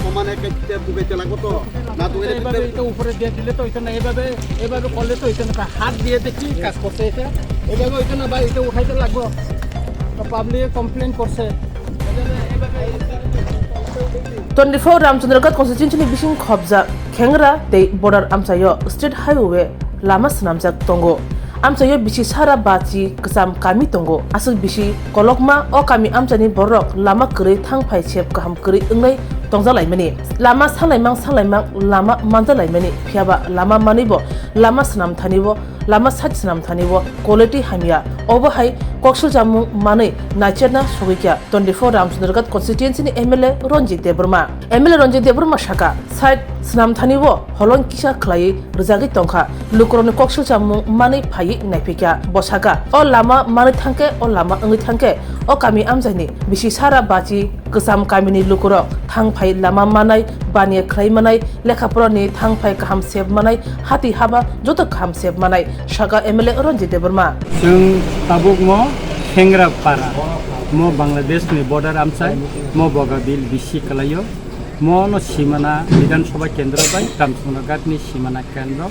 সমানে বুকেতে লাগবো তো না তো এভাবে এটা উপরে দিয়ে দিলে তো এটা না এভাবে করলে তো এটা না হাত দিয়ে দেখি কাজ করতে এটা এভাবে এটা না ভাই এটা উঠাইতে লাগবো পাবলিক কমপ্লেন করছে 24 Ramchandra constituency ni bising khobja Khengra te border amchayo state highway lama snamjak tongo amchayo bisi sara bachi ksam kami tongo asuk bisi kolokma o kami amchani borok lama kri thangphai chep kaham kri ungai tongjalai lama sanglaimang lama manjalai phiaba lama manibo lama snam thanibo lama sach snam thanibo quality hamia obohai koksul jamung manai nacherna sogikya 24 Ramchandra constituency ni MLA Ranjit Debrma shaka side snam thanibo holon kisa khlai rujagi tongkha lukroni koksul jamung manai phai naipikya bosaka o lama manai thangke o lama angi thangke o kami amjani bisi sara bachi ksam kamini lukuro thangphai lama manai bani khlai manai lekhaproni thangphai kaham seb manai hati haba joto kaham seb manai shaka MLA Ranjit Debrma जों Tabuk म खेंग्रा पारा म बांग्लादेश नि border आमसाय म बगाबिल बिसि कलायो म न सीमाना विधानसभा केंद्र बाय रामचंद्रघाट नि सीमाना केंद्र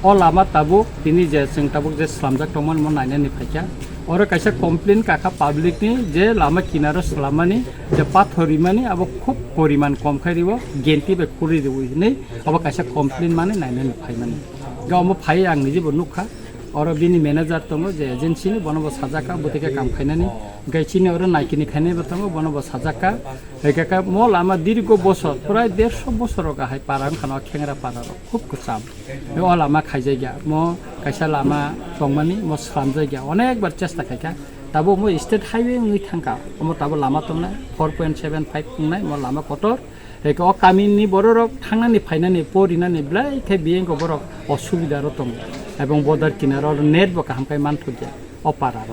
ओ लामा ताबुक तिनि जे जों ताबुक जे स्लामजाक तमन म नायनानि फायका और कैसे कमप्लेन काका पब्लिक नि जे लामा किनारो स्लामानि जे पाथरिमानि अब खूब परिमाण कम खारिबो गेंति बे खुरि देबो नै अब कैसे कमप्लेन माने नायनानि फायमानि गाव म फाय आं निजे बनुखा और बिनि मैनेजर तंगो जे एजेंसी नि बनबो साजाका बुतिके काम खायनानि गायचिनि और नायकिनि खायने बतंगो बनबो साजाका एकाका म लामा दीर्घ बছর प्राय 150 बছर गाहाय पारां खाना खेंग्रा पारार खूब कुसाम ओ लामा खायजायगा म कायसा लामा तंमानि म स्लाम जायगा अनेक बार चेष्टा खायका ताबो म स्टेट हाईवे नि थांका म ताबो लामा तंना 4.75 खुंनाय म लामा कटर एक ओ कामिनि बररक थांनानि फायनानि परिनानि ब्लाय खे बिएंगो बरक असुबिदा र दं এবং বর্ডার কিনারর নেট বা কাহামকাই মানথুগে অপারার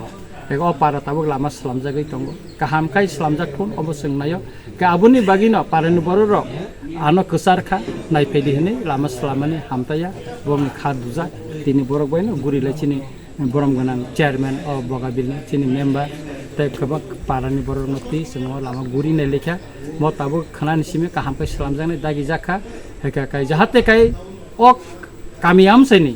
এক অপারা তাবক লামা সালামজাগৈ দङ কাহামকাই সালামজাগথুন অবশ্যই নাयो কে আবুনি বাগিনো পারেনি বরর আনো কসারখা নাইফেদি হনি লামা সালামানি হামতায়া বং খা দুজা তিনি বরক বাইনো গুরিলাইচিনি বরম গনাং চেয়ারম্যান অ বগাবিল চিনি মেম্বার তাই কবক পারানি বরর নতি সঙ্গ লামা গুরি নাই লেখা ম তাবক খানানি সিমে কাহামকাই সালামজাগনি দাগি জাখা হেকা কাই যাহাতে কাই অ কামিয়াম Saini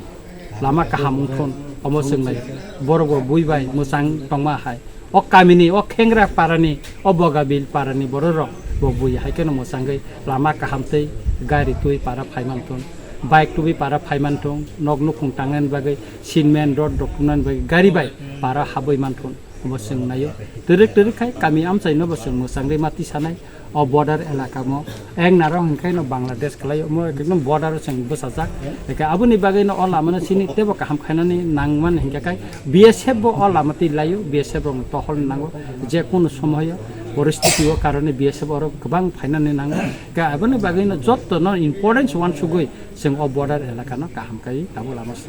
lama kahamungthon omosungnai borgo buibai musang tongma hai o kamini o khengra parani o bogabil parani bororok bo bui haikeno musangai lama kahamtei gari tui para phaimanton bike tubi para phaimanton nognu khungtangan bagai sinmen road dokunan bagai gari bai para haboi manton omosungnai terek khai kami amchai no bosung musangai mati sanai o border elaka mo eng narong hingkai no Bangladesh khlai mo ekdom border sing bosajak eka abuni bagai no ola mane sini tebo kaham khainani nangman hingkai BSF bo ola mati layo BSF rong tohol nango je kono সময় পরিস্থিতি ও কারণে BSF or গোবাং ফাইনানি nango ka abuni bagai no jotto no importance one sugoi sing o border elaka no kaham kai tabula mas